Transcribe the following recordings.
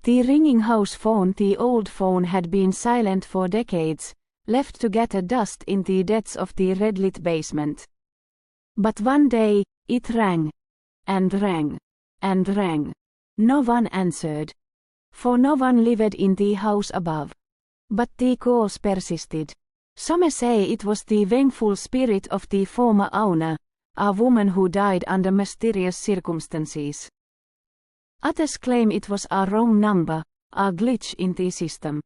The ringing house phone, the old phone, had been silent for decades, left to gather dust in the depths of the red-lit basement. But one day, it rang. And rang. And rang. No one answered. For no one lived in the house above. But the calls persisted. Some say it was the vengeful spirit of the former owner, a woman who died under mysterious circumstances. Others claim it was a wrong number, a glitch in the system.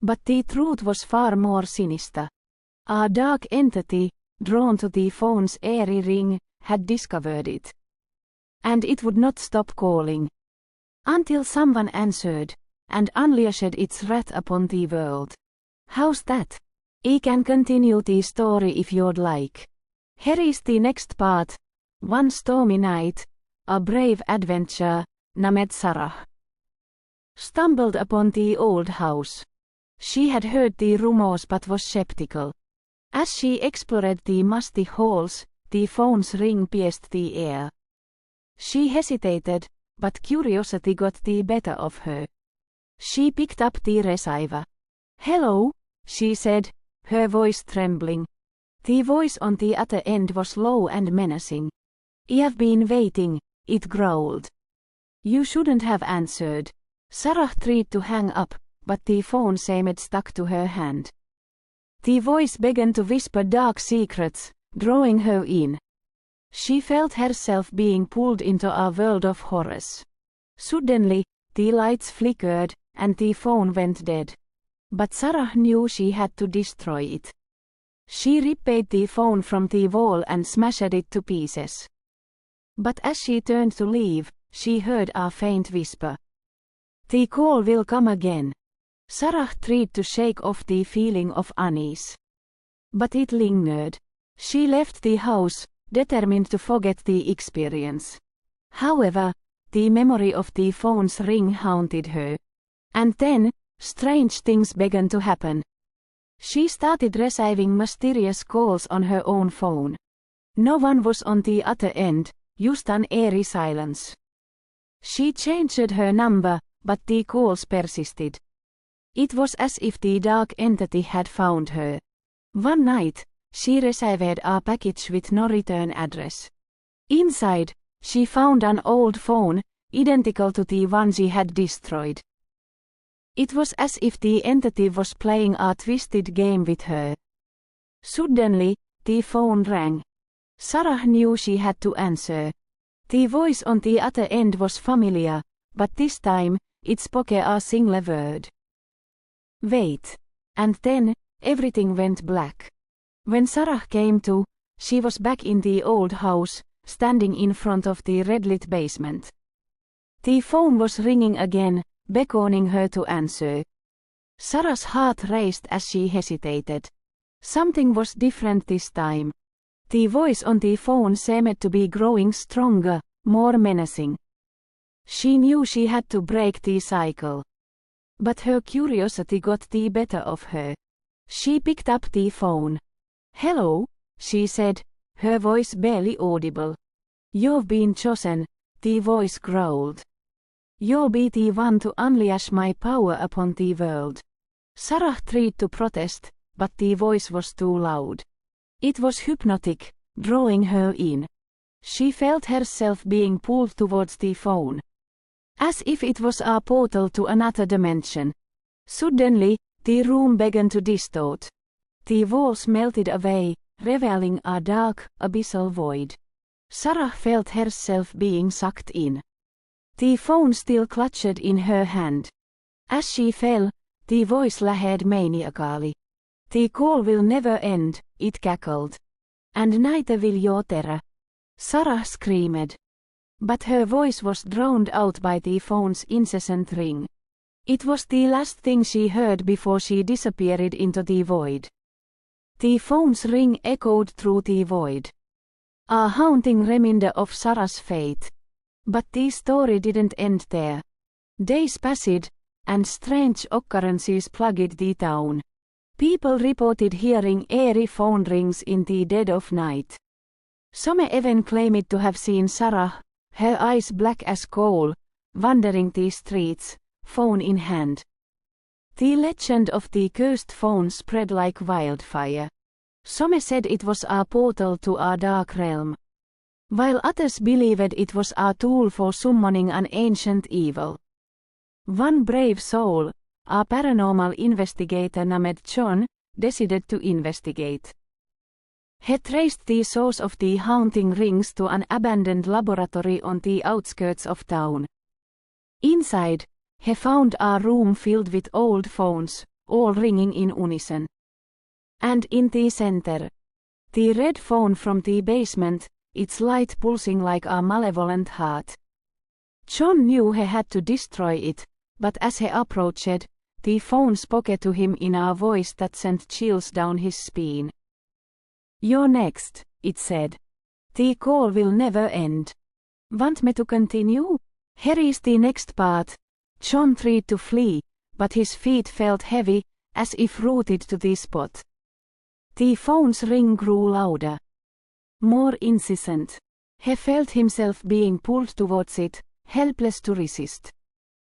But the truth was far more sinister. A dark entity, drawn to the phone's airy ring, had discovered it. And it would not stop calling. Until someone answered, and unleashed its wrath upon the world. How's that? I can continue the story if you'd like. Here is the next part. One stormy night, a brave adventurer, named Sarah, stumbled upon the old house. She had heard the rumors but was skeptical. As she explored the musty halls, the phone's ring pierced the air. She hesitated, but curiosity got the better of her. She picked up the receiver. "Hello," she said, her voice trembling. The voice on the other end was low and menacing. "I've been waiting," it growled. "You shouldn't have answered." Sarah tried to hang up, but the phone seemed stuck to her hand. The voice began to whisper dark secrets, drawing her in. She felt herself being pulled into a world of horrors. Suddenly, the lights flickered, and the phone went dead. But Sarah knew she had to destroy it. She ripped the phone from the wall and smashed it to pieces. But as she turned to leave, she heard a faint whisper. "The call will come again." Sarah tried to shake off the feeling of unease. But it lingered. She left the house, determined to forget the experience. However, the memory of the phone's ring haunted her. And then, strange things began to happen. She started receiving mysterious calls on her own phone. No one was on the other end, just an eerie silence. She changed her number, but the calls persisted. It was as if the dark entity had found her. One night, she received a package with no return address. Inside, she found an old phone, identical to the one she had destroyed. It was as if the entity was playing a twisted game with her. Suddenly, the phone rang. Sarah knew she had to answer. The voice on the other end was familiar, but this time, it spoke a single word. "Wait." And then, everything went black. When Sarah came to, she was back in the old house, standing in front of the red-lit basement. The phone was ringing again, beckoning her to answer. Sarah's heart raced as she hesitated. Something was different this time. The voice on the phone seemed to be growing stronger, more menacing. She knew she had to break the cycle. But her curiosity got the better of her. She picked up the phone. "Hello," she said, her voice barely audible. "You've been chosen," the voice growled. "You'll be the one to unleash my power upon the world." Sarah tried to protest, but the voice was too loud. It was hypnotic, drawing her in. She felt herself being pulled towards the phone. As if it was a portal to another dimension. Suddenly, the room began to distort. The walls melted away, revealing a dark, abyssal void. Sarah felt herself being sucked in. The phone still clutched in her hand. As she fell, the voice laughed maniacally. "The call will never end," it cackled. "And neither will your terror." Sarah screamed. But her voice was drowned out by the phone's incessant ring. It was the last thing she heard before she disappeared into the void. The phone's ring echoed through the void. A haunting reminder of Sarah's fate. But the story didn't end there. Days passed, and strange occurrences plagued the town. People reported hearing eerie phone rings in the dead of night. Some even claimed to have seen Sarah, her eyes black as coal, wandering the streets, phone in hand. The legend of the cursed phone spread like wildfire. Some said it was a portal to a dark realm, while others believed it was a tool for summoning an ancient evil. One brave soul, a paranormal investigator named John, decided to investigate. He traced the source of the haunting rings to an abandoned laboratory on the outskirts of town. Inside, he found a room filled with old phones, all ringing in unison. And in the center, the red phone from the basement, its light pulsing like a malevolent heart. John knew he had to destroy it, but as he approached, the phone spoke to him in a voice that sent chills down his spine. "You're next," it said. "The call will never end. Want me to continue? Here is the next part." John tried to flee, but his feet felt heavy, as if rooted to the spot. The phone's ring grew louder, more incessant. He felt himself being pulled towards it, helpless to resist.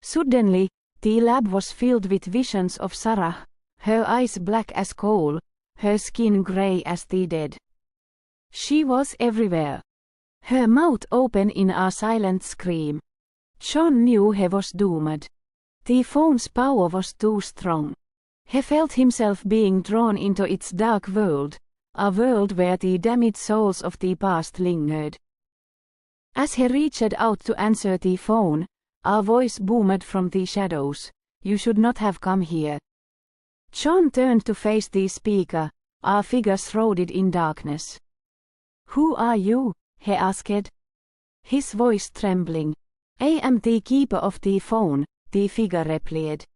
Suddenly, the lab was filled with visions of Sarah, her eyes black as coal, her skin gray as the dead. She was everywhere, her mouth open in a silent scream. John knew he was doomed. The phone's power was too strong. He felt himself being drawn into its dark world, a world where the damned souls of the past lingered. As he reached out to answer the phone, a voice boomed from the shadows. "You should not have come here." John turned to face the speaker, a figure shrouded in darkness. "Who are you?" he asked, his voice trembling. "I am the keeper of the phone," the figure replied.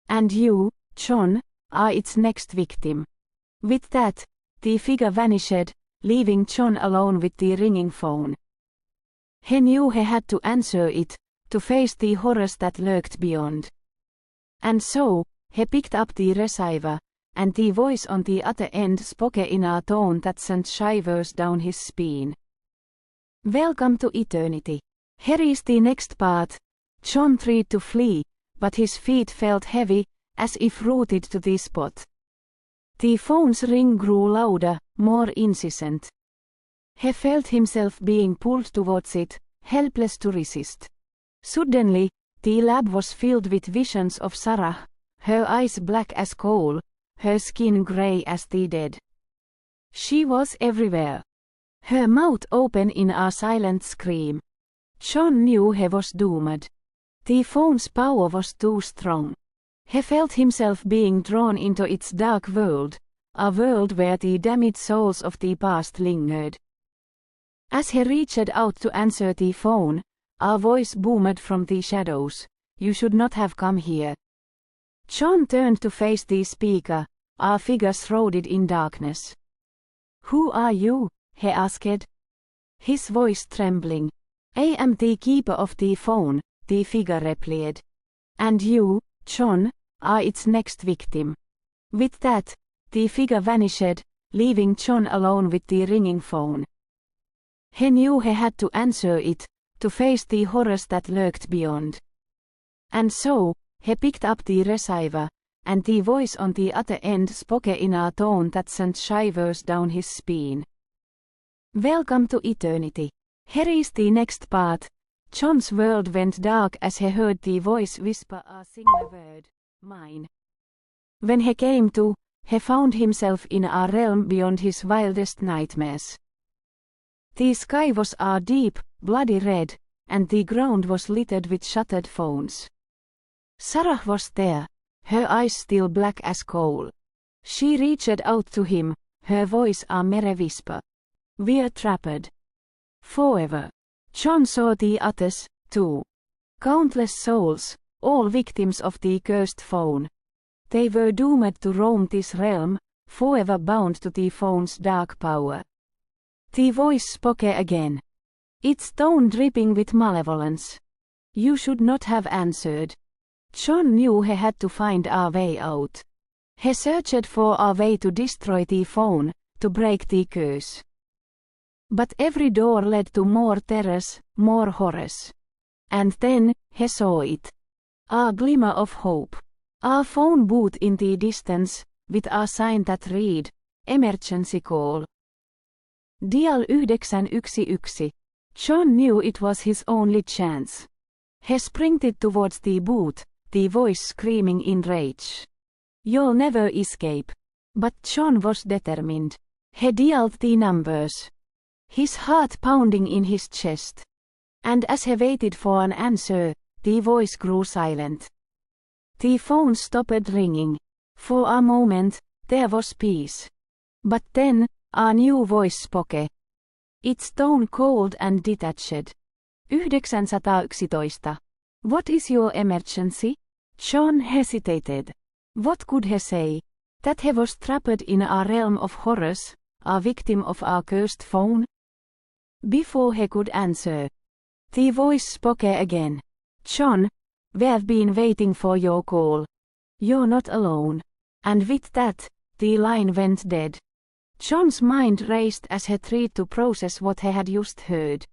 "And you, John, are its next victim." With that, the figure vanished, leaving John alone with the ringing phone. He knew he had to answer it, to face the horrors that lurked beyond. And so, he picked up the receiver, and the voice on the other end spoke in a tone that sent shivers down his spine. "Welcome to eternity. Here is the next part." John tried to flee, but his feet felt heavy, as if rooted to the spot. The phone's ring grew louder, more incessant. He felt himself being pulled towards it, helpless to resist. Suddenly, the lab was filled with visions of Sarah, her eyes black as coal, her skin gray as the dead. She was everywhere, her mouth open in a silent scream. John knew he was doomed. The phone's power was too strong. He felt himself being drawn into its dark world, a world where the damned souls of the past lingered. As he reached out to answer the phone, a voice boomed from the shadows. "You should not have come here." John turned to face the speaker, a figure shrouded in darkness. "Who are you?" he asked, his voice trembling. "I am the keeper of the phone," the figure replied. "And you, John, are its next victim." With that, the figure vanished, leaving John alone with the ringing phone. He knew he had to answer it, to face the horrors that lurked beyond. And so, he picked up the receiver, and the voice on the other end spoke in a tone that sent shivers down his spine. "Welcome to eternity. Here is the next part." John's world went dark as he heard the voice whisper a single word, "Mine." When he came to, he found himself in a realm beyond his wildest nightmares. The sky was a deep, bloody red, and the ground was littered with shattered phones. Sarah was there, her eyes still black as coal. She reached out to him, her voice a mere whisper. "We're trapped. Forever." John saw the others, too. Countless souls, all victims of the cursed phone. They were doomed to roam this realm, forever bound to the phone's dark power. The voice spoke again, its tone dripping with malevolence. "You should not have answered." John knew he had to find a way out. He searched for a way to destroy the phone, to break the curse. But every door led to more terrors, more horrors. And then, he saw it. A glimmer of hope. A phone booth in the distance, with a sign that read, "Emergency call." Dial 911. John knew it was his only chance. He sprinted towards the booth, the voice screaming in rage. "You'll never escape." But John was determined. He dialed the numbers, his heart pounding in his chest. And as he waited for an answer, the voice grew silent. The phone stopped ringing. For a moment, there was peace. But then, a new voice spoke. Its tone cold and detached. 911. "What is your emergency?" John hesitated. What could he say? That he was trapped in a realm of horrors, a victim of a cursed phone? Before he could answer, the voice spoke again. "John, we've been waiting for your call. You're not alone." And with that, the line went dead. John's mind raced as he tried to process what he had just heard.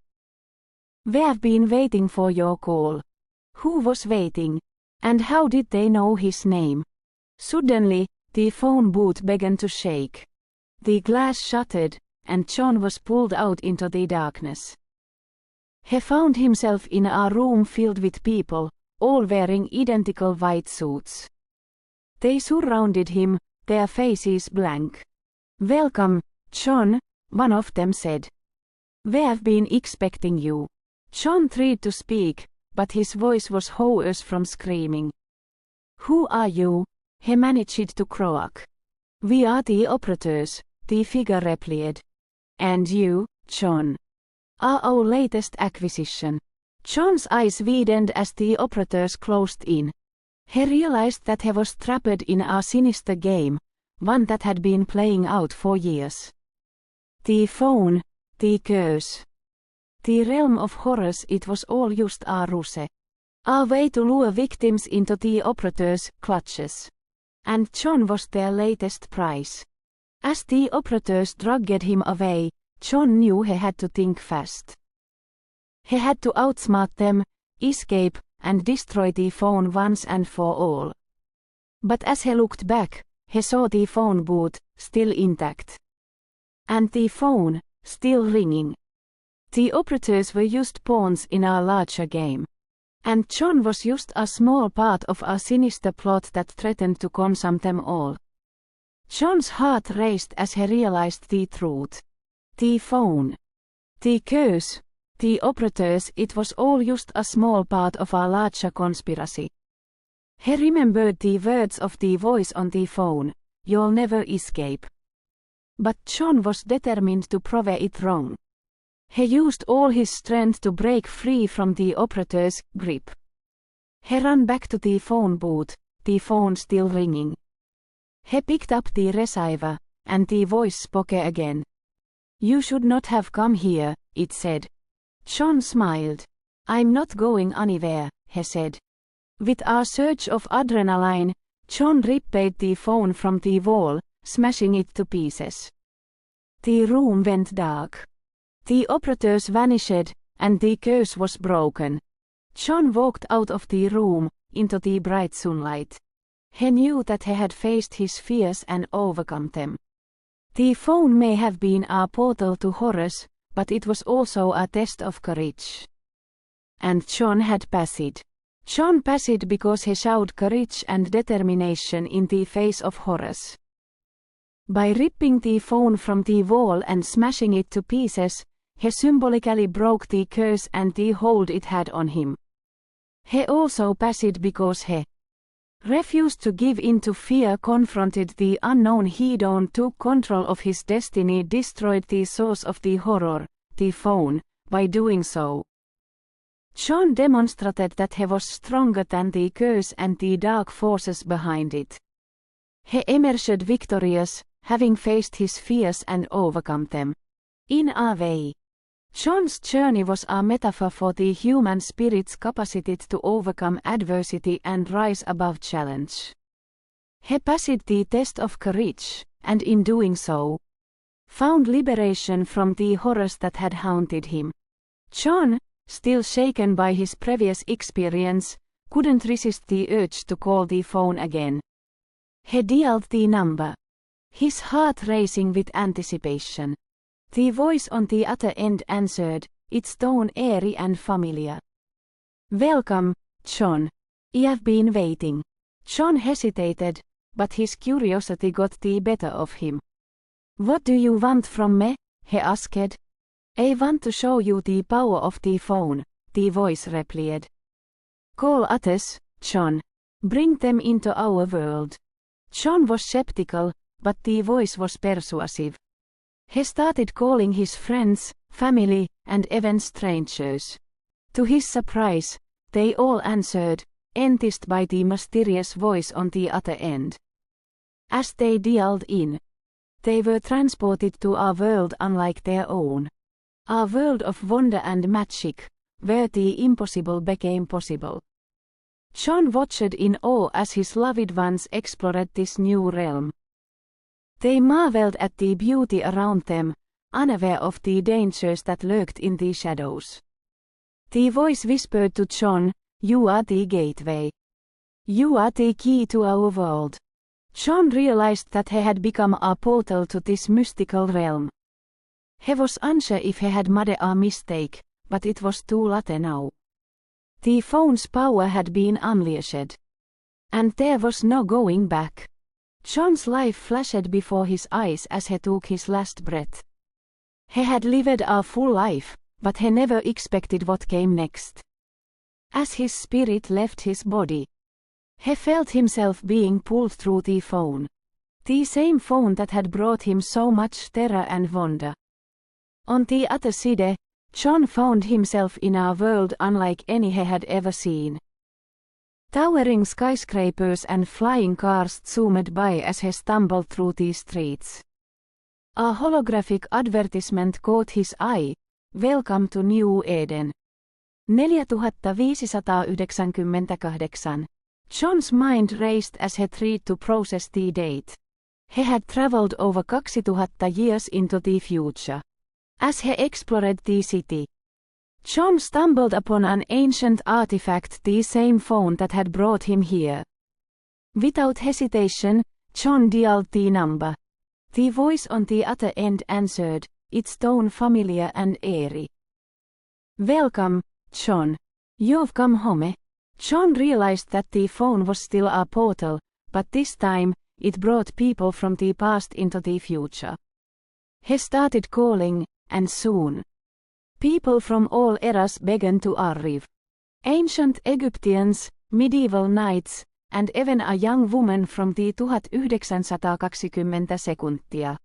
"We've been waiting for your call." Who was waiting? And how did they know his name? Suddenly, the phone booth began to shake. The glass shattered, and John was pulled out into the darkness. He found himself in a room filled with people, all wearing identical white suits. They surrounded him, their faces blank. "Welcome, John," one of them said. "We've been expecting you." John tried to speak, but his voice was hoarse from screaming. "Who are you?" he managed to croak. "We are the operators," the figure replied. "And you, John, are our latest acquisition." John's eyes widened as the operators closed in. He realized that he was trapped in a sinister game, one that had been playing out for years. The phone, the curse. The realm of horrors, it was all just a ruse. A way to lure victims into the operators' clutches. And John was their latest prize. As the operators dragged him away, John knew he had to think fast. He had to outsmart them, escape, and destroy the phone once and for all. But as he looked back, he saw the phone booth, still intact. And the phone, still ringing. The operators were just pawns in a larger game. And John was just a small part of a sinister plot that threatened to consume them all. John's heart raced as he realized the truth. The phone, the curse, the operators, it was all just a small part of a larger conspiracy. He remembered the words of the voice on the phone, "You'll never escape." But John was determined to prove it wrong. He used all his strength to break free from the operator's grip. He ran back to the phone booth, the phone still ringing. He picked up the receiver, and the voice spoke again. "You should not have come here," it said. John smiled. "I'm not going anywhere," he said. With a surge of adrenaline, John ripped the phone from the wall, smashing it to pieces. The room went dark. The operators vanished, and the curse was broken. John walked out of the room, into the bright sunlight. He knew that he had faced his fears and overcome them. The phone may have been a portal to horrors, but it was also a test of courage. And John had passed. John passed because he showed courage and determination in the face of horrors. By ripping the phone from the wall and smashing it to pieces, he symbolically broke the curse and the hold it had on him. He also passed because he refused to give in to fear, confronted the unknown head-on, took control of his destiny, destroyed the source of the horror, the phone. By doing so, John demonstrated that he was stronger than the curse and the dark forces behind it. He emerged victorious, having faced his fears and overcome them. In a way, John's journey was a metaphor for the human spirit's capacity to overcome adversity and rise above challenge. He passed the test of courage, and in doing so, found liberation from the horrors that had haunted him. John, still shaken by his previous experience, couldn't resist the urge to call the phone again. He dialed the number, his heart racing with anticipation. The voice on the other end answered, its tone airy and familiar. "Welcome, John. I've been waiting." John hesitated, but his curiosity got the better of him. "What do you want from me?" he asked. "I want to show you the power of the phone," the voice replied. "Call others, John. Bring them into our world." John was skeptical, but the voice was persuasive. He started calling his friends, family, and even strangers. To his surprise, they all answered, enticed by the mysterious voice on the other end. As they dialed in, they were transported to a world unlike their own. A world of wonder and magic, where the impossible became possible. John watched in awe as his loved ones explored this new realm. They marveled at the beauty around them, unaware of the dangers that lurked in the shadows. The voice whispered to John, "You are the gateway. You are the key to our world." John realized that he had become a portal to this mystical realm. He was unsure if he had made a mistake, but it was too late now. The phone's power had been unleashed. And there was no going back. John's life flashed before his eyes as he took his last breath. He had lived a full life, but he never expected what came next. As his spirit left his body, he felt himself being pulled through the phone. The same phone that had brought him so much terror and wonder. On the other side, John found himself in a world unlike any he had ever seen. Towering skyscrapers and flying cars zoomed by as he stumbled through the streets. A holographic advertisement caught his eye, "Welcome to New Eden." 4598. John's mind raced as he tried to process the date. He had traveled over 2000 years into the future. As he explored the city, John stumbled upon an ancient artifact, the same phone that had brought him here. Without hesitation, John dialed the number. The voice on the other end answered, its tone familiar and airy. "Welcome, John. You've come home." John realized that the phone was still a portal, but this time, it brought people from the past into the future. He started calling, and soon, people from all eras began to arrive. Ancient Egyptians, medieval knights, and even a young woman from the 1920 sekuntia.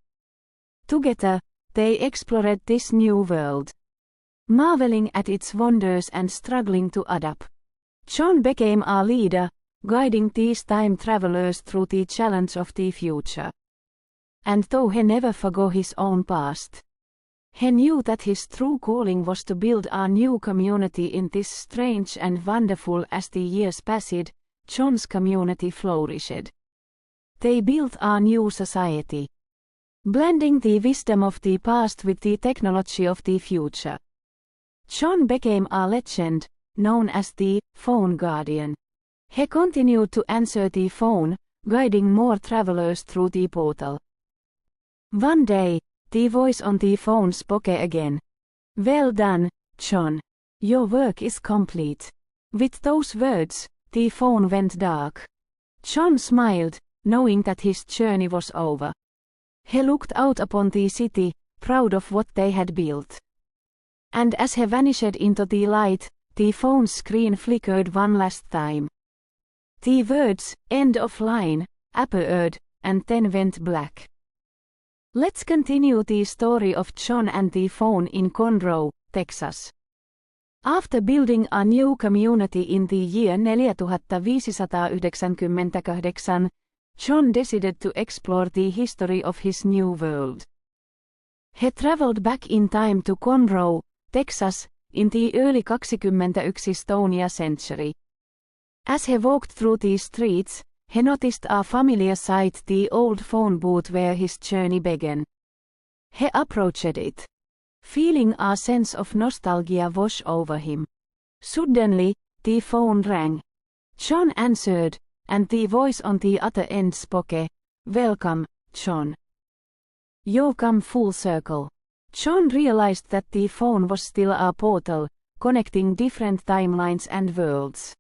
Together, they explored this new world, marveling at its wonders and struggling to adapt. John became a leader, guiding these time travelers through the challenge of the future. And though he never forgot his own past, he knew that his true calling was to build a new community in this strange and wonderful. As the years passed, John's community flourished. They built a new society, blending the wisdom of the past with the technology of the future. John became a legend, known as the Phone Guardian. He continued to answer the phone, guiding more travelers through the portal. One day, the voice on the phone spoke again. "Well done, John. Your work is complete." With those words, the phone went dark. John smiled, knowing that his journey was over. He looked out upon the city, proud of what they had built. And as he vanished into the light, the phone's screen flickered one last time. The words, "End of line," appeared, and then went black. Let's continue the story of John and the phone in Conroe, Texas. After building a new community in the year 4598, John decided to explore the history of his new world. He traveled back in time to Conroe, Texas, in the early 21st century. As he walked through the streets, he noticed a familiar sight, the old phone booth where his journey began. He approached it, feeling a sense of nostalgia wash over him. Suddenly, the phone rang. John answered, and the voice on the other end spoke, "Welcome, John. You've come full circle." John realized that the phone was still a portal, connecting different timelines and worlds.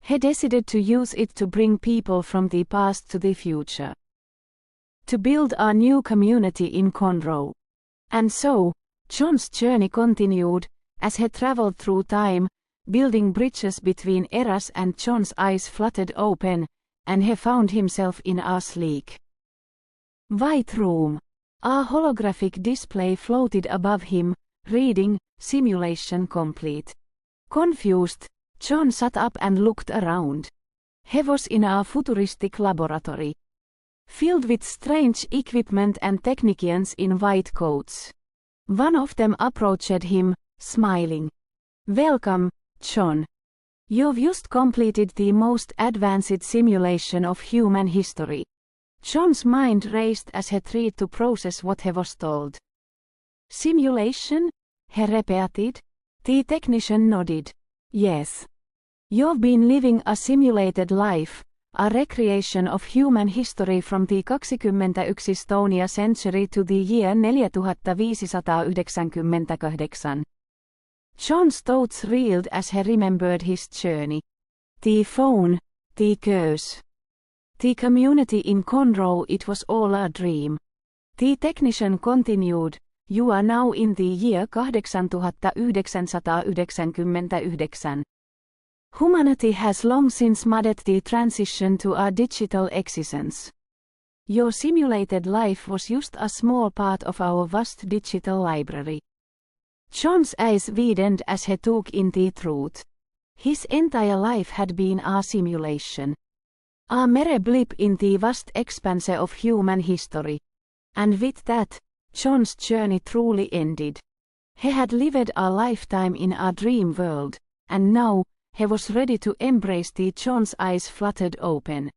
He decided to use it to bring people from the past to the future. To build a new community in Conroe. And so, John's journey continued, as he traveled through time, building bridges between eras, and John's eyes fluttered open, and he found himself in a sleek white room. A holographic display floated above him, reading, "Simulation complete." Confused, John sat up and looked around. He was in a futuristic laboratory, filled with strange equipment and technicians in white coats. One of them approached him, smiling. "Welcome, John. You've just completed the most advanced simulation of human history." John's mind raced as he tried to process what he was told. "Simulation?" he repeated. The technician nodded. "Yes. You've been living a simulated life, a recreation of human history from the 21. Stonia century to the year 4598. John's thoughts reeled as he remembered his journey. The phone, the curse. The community in Conroe, it was all a dream. The technician continued, "You are now in the year 8999. Humanity has long since made the transition to a digital existence. Your simulated life was just a small part of our vast digital library." John's eyes widened as he took in the truth. His entire life had been a simulation. A mere blip in the vast expanse of human history. And with that, John's journey truly ended. He had lived a lifetime in a dream world, and now, he was ready to embrace the John's eyes fluttered open.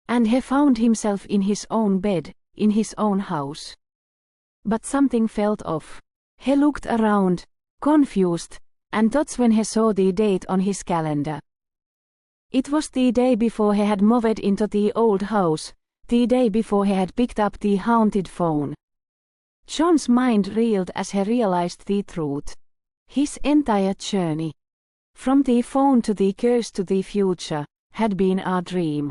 And he found himself in his own bed, in his own house. But something felt off. He looked around, confused, and that's when he saw the date on his calendar. It was the day before he had moved into the old house, the day before he had picked up the haunted phone. John's mind reeled as he realized the truth. His entire journey, from the phone to the curse to the future, had been a dream.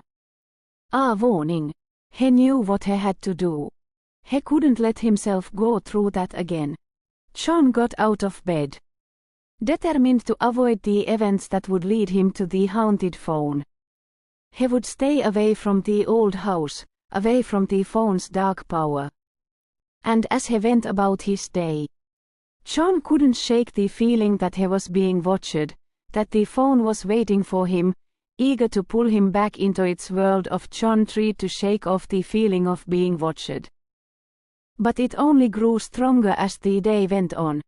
A warning. He knew what he had to do. He couldn't let himself go through that again. John got out of bed, determined to avoid the events that would lead him to the haunted phone. He would stay away from the old house, away from the phone's dark power. And as he went about his day, John couldn't shake the feeling that he was being watched, that the phone was waiting for him, eager to pull him back into its world. John tried to shake off the feeling of being watched. But it only grew stronger as the day went on.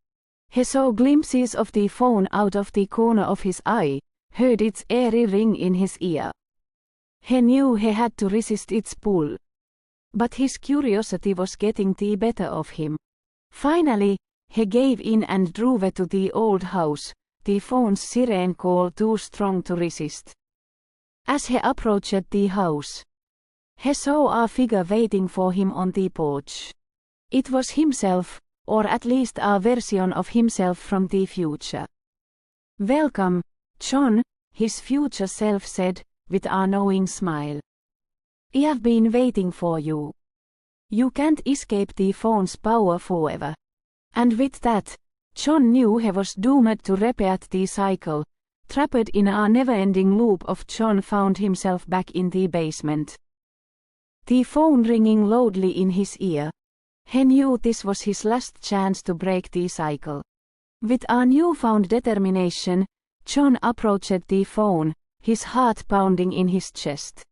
He saw glimpses of the phone out of the corner of his eye, heard its airy ring in his ear. He knew he had to resist its pull. But his curiosity was getting the better of him. Finally, he gave in and drove to the old house, the phone's siren call too strong to resist. As he approached the house, he saw a figure waiting for him on the porch. It was himself, or at least a version of himself from the future. "Welcome, John," his future self said, with a knowing smile. "I've been waiting for you. You can't escape the phone's power forever." And with that, John knew he was doomed to repeat the cycle. Trapped in a never-ending loop John found himself back in the basement. The phone ringing loudly in his ear. He knew this was his last chance to break the cycle. With a newfound determination, John approached the phone, his heart pounding in his chest.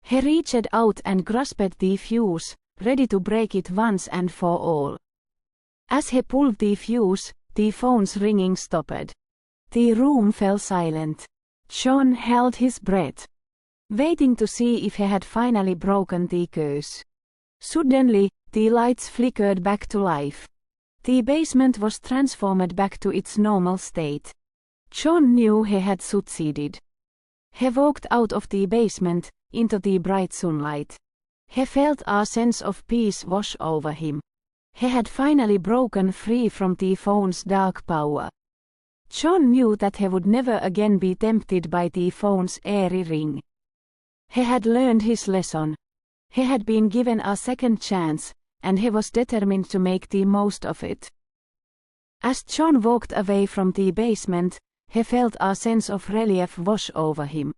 He reached out and grasped the fuse, ready to break it once and for all. As he pulled the fuse, the phone's ringing stopped. The room fell silent. John held his breath, waiting to see if he had finally broken the curse. Suddenly, the lights flickered back to life. The basement was transformed back to its normal state. John knew he had succeeded. He walked out of the basement, into the bright sunlight. He felt a sense of peace wash over him. He had finally broken free from the Phon's dark power. John knew that he would never again be tempted by the Phon's airy ring. He had learned his lesson. He had been given a second chance, and he was determined to make the most of it. As John walked away from the basement, he felt a sense of relief wash over him.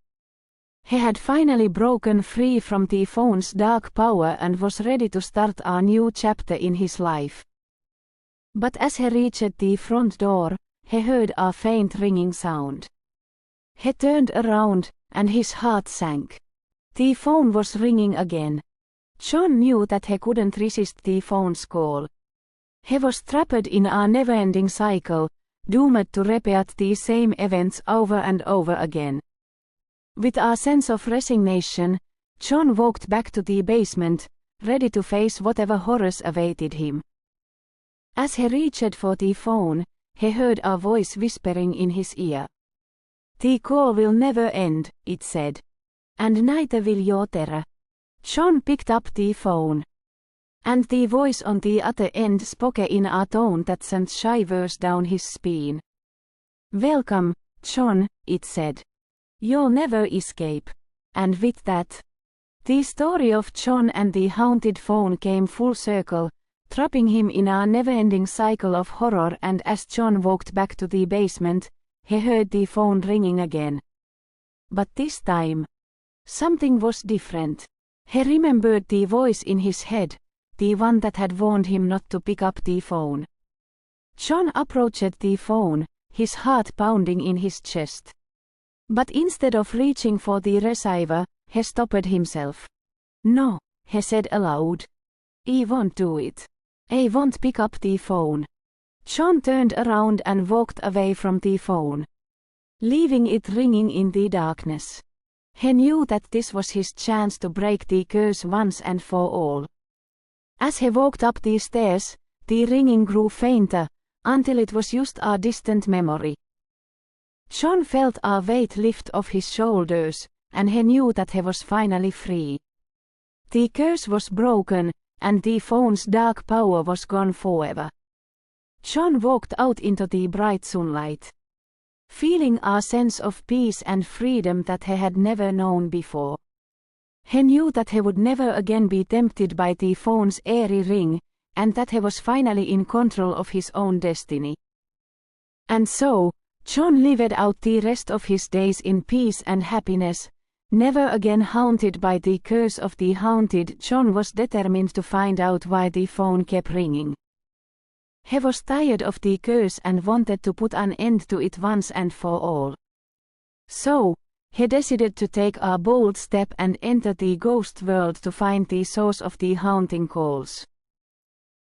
He had finally broken free from the Phon's dark power and was ready to start a new chapter in his life. But as he reached the front door, he heard a faint ringing sound. He turned around, and his heart sank. The phone was ringing again. John knew that he couldn't resist the phone's call. He was trapped in a never-ending cycle, doomed to repeat the same events over and over again. With a sense of resignation, John walked back to the basement, ready to face whatever horrors awaited him. As he reached for the phone, he heard a voice whispering in his ear. "The call will never end," it said. "And neither will your terror." John picked up the phone. And the voice on the other end spoke in a tone that sent shivers down his spine. "Welcome, John," it said. "You'll never escape." And with that, the story of John and the haunted phone came full circle, trapping him in a never-ending cycle of horror. And as John walked back to the basement, he heard the phone ringing again. But this time, something was different. He remembered the voice in his head, the one that had warned him not to pick up the phone. John approached the phone, his heart pounding in his chest. But instead of reaching for the receiver, he stopped himself. "No," he said aloud. "I won't do it. I won't pick up the phone." John turned around and walked away from the phone, leaving it ringing in the darkness. He knew that this was his chance to break the curse once and for all. As he walked up the stairs, the ringing grew fainter, until it was just a distant memory. John felt a weight lift off his shoulders, and he knew that he was finally free. The curse was broken, and the phone's dark power was gone forever. John walked out into the bright sunlight, feeling a sense of peace and freedom that he had never known before. He knew that he would never again be tempted by the phone's airy ring, and that he was finally in control of his own destiny. And so, John lived out the rest of his days in peace and happiness, never again haunted by the curse of the haunted. John was determined to find out why the phone kept ringing. He was tired of the curse and wanted to put an end to it once and for all. So, he decided to take a bold step and enter the ghost world to find the source of the haunting calls.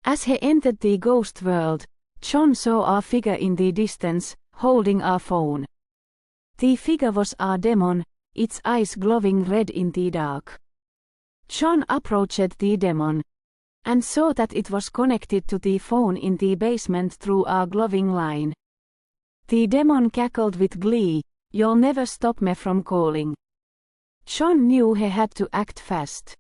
As he entered the ghost world, John saw a figure in the distance, holding a phone. The figure was a demon, its eyes glowing red in the dark. John approached the demon, and saw that it was connected to the phone in the basement through a glowing line. The demon cackled with glee, "You'll never stop me from calling." John knew he had to act fast.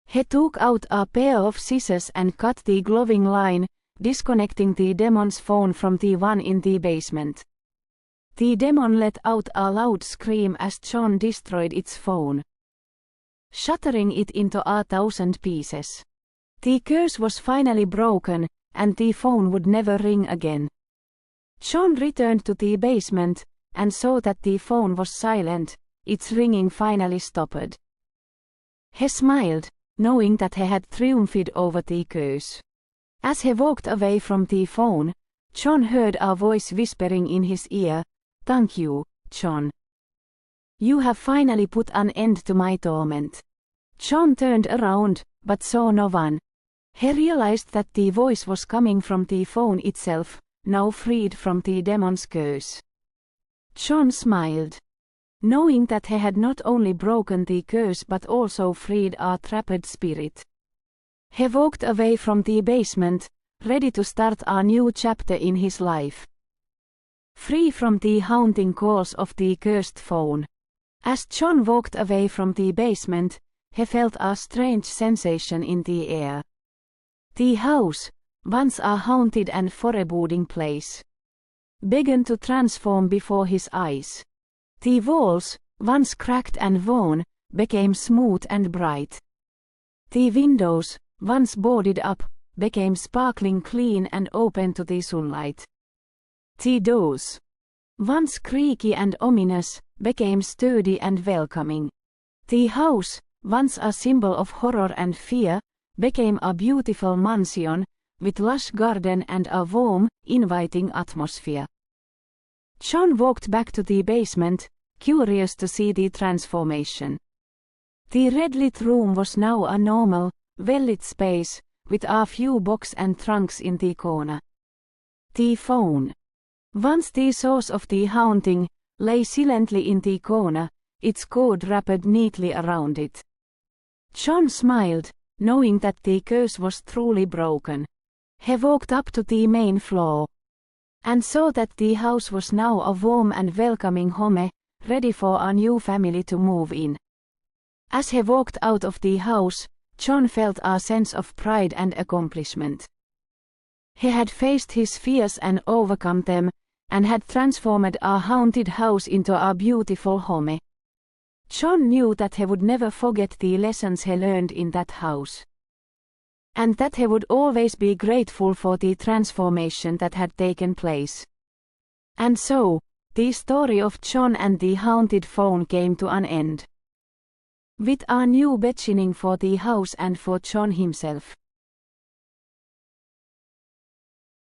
He took out a pair of scissors and cut the glowing line, disconnecting the demon's phone from the one in the basement. The demon let out a loud scream as John destroyed its phone, shattering it into 1,000 pieces. The curse was finally broken, and the phone would never ring again. John returned to the basement, and saw that the phone was silent, its ringing finally stopped. He smiled, knowing that he had triumphed over the curse. As he walked away from the phone, John heard a voice whispering in his ear, "Thank you, John. You have finally put an end to my torment." John turned around, but saw no one. He realized that the voice was coming from the phone itself, now freed from the demon's curse. John smiled, knowing that he had not only broken the curse but also freed a trapped spirit. He walked away from the basement, ready to start a new chapter in his life. Free from the haunting calls of the cursed phone. As John walked away from the basement, he felt a strange sensation in the air. The house, once a haunted and foreboding place, began to transform before his eyes. The walls, once cracked and worn, became smooth and bright. The windows, once boarded up, became sparkling clean and open to the sunlight. The doors, once creaky and ominous, became sturdy and welcoming. The house, once a symbol of horror and fear, became a beautiful mansion, with lush garden and a warm, inviting atmosphere. John walked back to the basement, curious to see the transformation. The red-lit room was now a normal, well-lit space, with a few boxes and trunks in the corner. The phone, once the source of the haunting, lay silently in the corner, its cord wrapped neatly around it. John smiled, knowing that the curse was truly broken. He walked up to the main floor and saw that the house was now a warm and welcoming home, ready for a new family to move in. As he walked out of the house, John felt a sense of pride and accomplishment. He had faced his fears and overcome them, and had transformed a haunted house into a beautiful home. John knew that he would never forget the lessons he learned in that house, and that he would always be grateful for the transformation that had taken place. And so, the story of John and the haunted phone came to an end, with a new beginning for the house and for John himself.